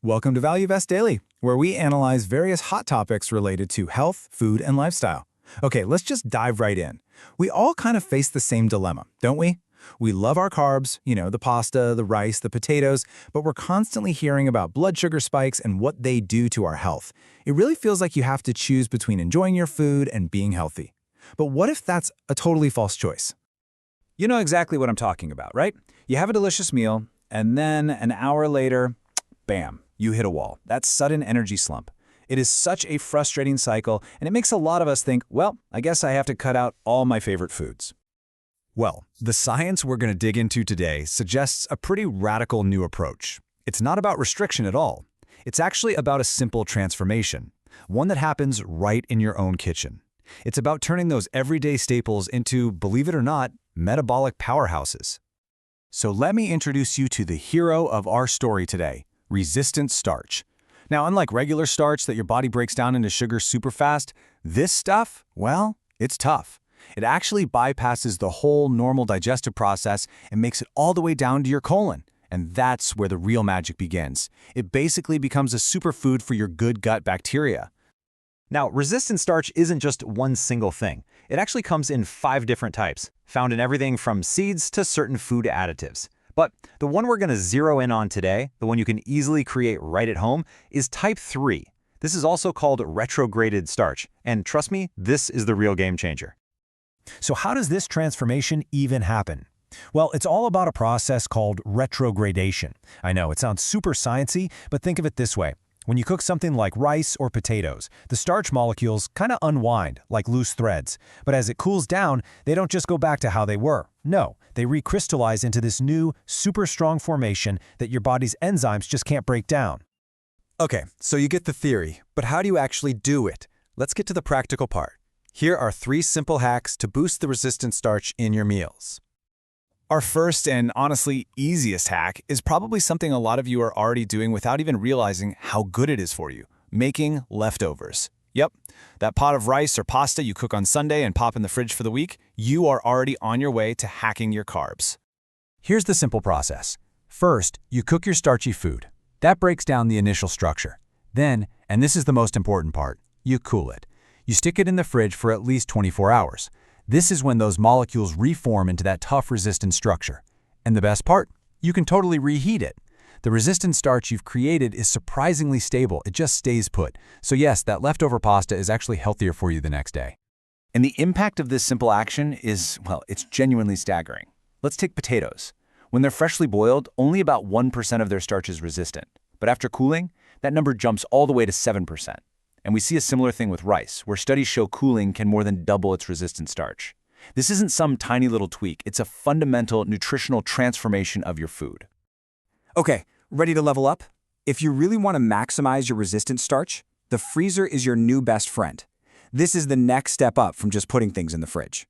Welcome to Value Vest Daily, where we analyze various hot topics related to health, food, and lifestyle. Okay, let's just dive right in. We all kind of face the same dilemma, don't we? We love our carbs, the pasta, the rice, the potatoes, but we're constantly hearing about blood sugar spikes and what they do to our health. It really feels like you have to choose between enjoying your food and being healthy. But what if that's a totally false choice? You know exactly what I'm talking about, right? You have a delicious meal, and then an hour later, bam, you hit a wall. That sudden energy slump. It is such a frustrating cycle, and it makes a lot of us think, well, I guess I have to cut out all my favorite foods. Well, the science we're going to dig into today suggests a pretty radical new approach. It's not about restriction at all. It's actually about a simple transformation, one that happens right in your own kitchen. It's about turning those everyday staples into, believe it or not, metabolic powerhouses. So let me introduce you to the hero of our story today, resistant starch. Now, unlike regular starch that your body breaks down into sugar super fast, this stuff, well, it's tough. It actually bypasses the whole normal digestive process and makes it all the way down to your colon. And that's where the real magic begins. It basically becomes a superfood for your good gut bacteria. Now, resistant starch isn't just one single thing. It actually comes in 5 different types, found in everything from seeds to certain food additives. But the one we're going to zero in on today, the one you can easily create right at home, is type 3. This is also called retrograded starch. And trust me, this is the real game changer. So how does this transformation even happen? Well, it's all about a process called retrogradation. I know, it sounds super sciencey, but think of it this way. When you cook something like rice or potatoes, the starch molecules kind of unwind, like loose threads. But as it cools down, they don't just go back to how they were. No, they recrystallize into this new, super strong formation that your body's enzymes just can't break down. Okay, so you get the theory, but how do you actually do it? Let's get to the practical part. Here are 3 simple hacks to boost the resistant starch in your meals. Our first and honestly easiest hack is probably something a lot of you are already doing without even realizing how good it is for you: making leftovers. Yep, that pot of rice or pasta you cook on Sunday and pop in the fridge for the week, you are already on your way to hacking your carbs. Here's the simple process. First, you cook your starchy food. That breaks down the initial structure. Then, and this is the most important part, you cool it. You stick it in the fridge for at least 24 hours. This is when those molecules reform into that tough resistant structure. And the best part? You can totally reheat it. The resistant starch you've created is surprisingly stable. It just stays put. So yes, that leftover pasta is actually healthier for you the next day. And the impact of this simple action is, well, it's genuinely staggering. Let's take potatoes. When they're freshly boiled, only about 1% of their starch is resistant. But after cooling, that number jumps all the way to 7%. And we see a similar thing with rice, where studies show cooling can more than double its resistant starch. This isn't some tiny little tweak. It's a fundamental nutritional transformation of your food. Okay, ready to level up? If you really want to maximize your resistant starch, the freezer is your new best friend. This is the next step up from just putting things in the fridge.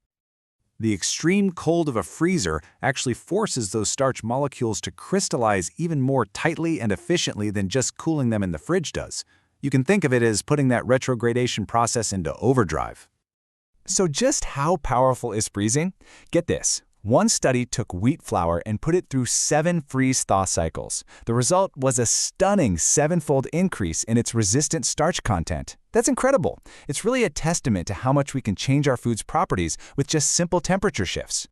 The extreme cold of a freezer actually forces those starch molecules to crystallize even more tightly and efficiently than just cooling them in the fridge does. You can think of it as putting that retrogradation process into overdrive. So just how powerful is freezing? Get this. One study took wheat flour and put it through 7 freeze-thaw cycles. The result was a stunning 7-fold increase in its resistant starch content. That's incredible. It's really a testament to how much we can change our food's properties with just simple temperature shifts.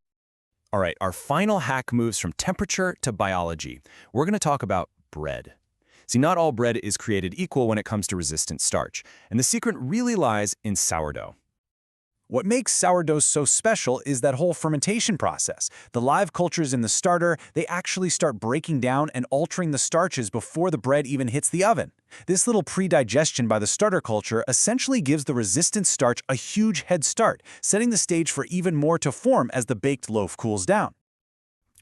All right, our final hack moves from temperature to biology. We're going to talk about bread. See, not all bread is created equal when it comes to resistant starch, and the secret really lies in sourdough. What makes sourdough so special is that whole fermentation process. The live cultures in the starter, they actually start breaking down and altering the starches before the bread even hits the oven. This little pre-digestion by the starter culture essentially gives the resistant starch a huge head start, setting the stage for even more to form as the baked loaf cools down.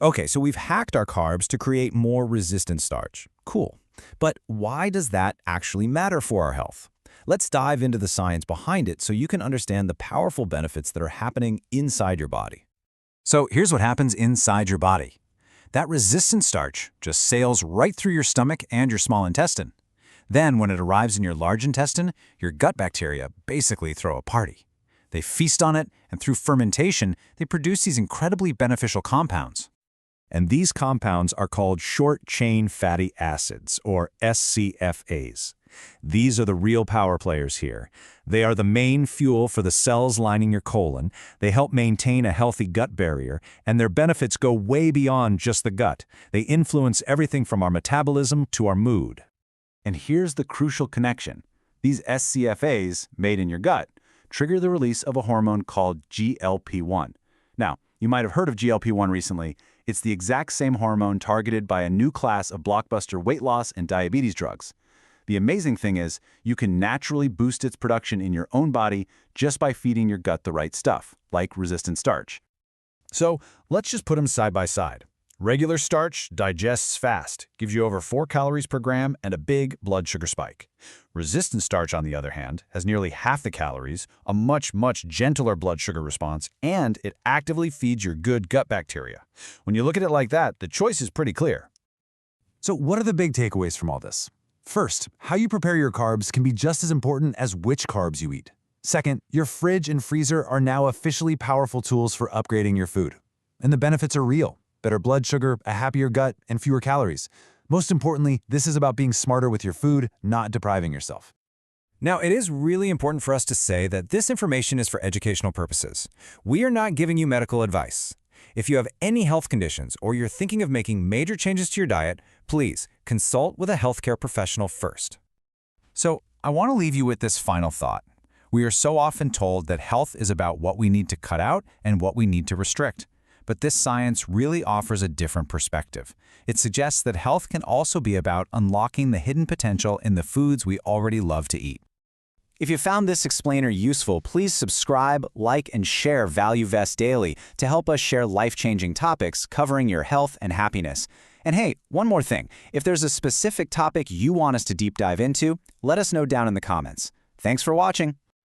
Okay, so we've hacked our carbs to create more resistant starch. Cool. But why does that actually matter for our health? Let's dive into the science behind it so you can understand the powerful benefits that are happening inside your body. So here's what happens inside your body. That resistant starch just sails right through your stomach and your small intestine. Then when it arrives in your large intestine, your gut bacteria basically throw a party. They feast on it, and through fermentation, they produce these incredibly beneficial compounds. And these compounds are called short-chain fatty acids, or SCFAs. These are the real power players here. They are the main fuel for the cells lining your colon, they help maintain a healthy gut barrier, and their benefits go way beyond just the gut. They influence everything from our metabolism to our mood. And here's the crucial connection. These SCFAs, made in your gut, trigger the release of a hormone called GLP-1. Now, you might have heard of GLP-1 recently. It's the exact same hormone targeted by a new class of blockbuster weight loss and diabetes drugs. The amazing thing is, you can naturally boost its production in your own body just by feeding your gut the right stuff, like resistant starch. So let's just put them side by side. Regular starch digests fast, gives you over 4 calories per gram and a big blood sugar spike. Resistant starch, on the other hand, has nearly half the calories, a much gentler blood sugar response, and it actively feeds your good gut bacteria. When you look at it like that, the choice is pretty clear. So what are the big takeaways from all this? First, how you prepare your carbs can be just as important as which carbs you eat. Second, your fridge and freezer are now officially powerful tools for upgrading your food. And the benefits are real. Better blood sugar, a happier gut, and fewer calories. Most importantly, this is about being smarter with your food, not depriving yourself. Now, it is really important for us to say that this information is for educational purposes. We are not giving you medical advice. If you have any health conditions or you're thinking of making major changes to your diet, please consult with a healthcare professional first. So, I want to leave you with this final thought. We are so often told that health is about what we need to cut out and what we need to restrict. But this science really offers a different perspective. It suggests that health can also be about unlocking the hidden potential in the foods we already love to eat. If you found this explainer useful, please subscribe, like, and share Value Vest Daily to help us share life-changing topics covering your health and happiness. And hey, one more thing. If there's a specific topic you want us to deep dive into, let us know down in the comments. Thanks for watching.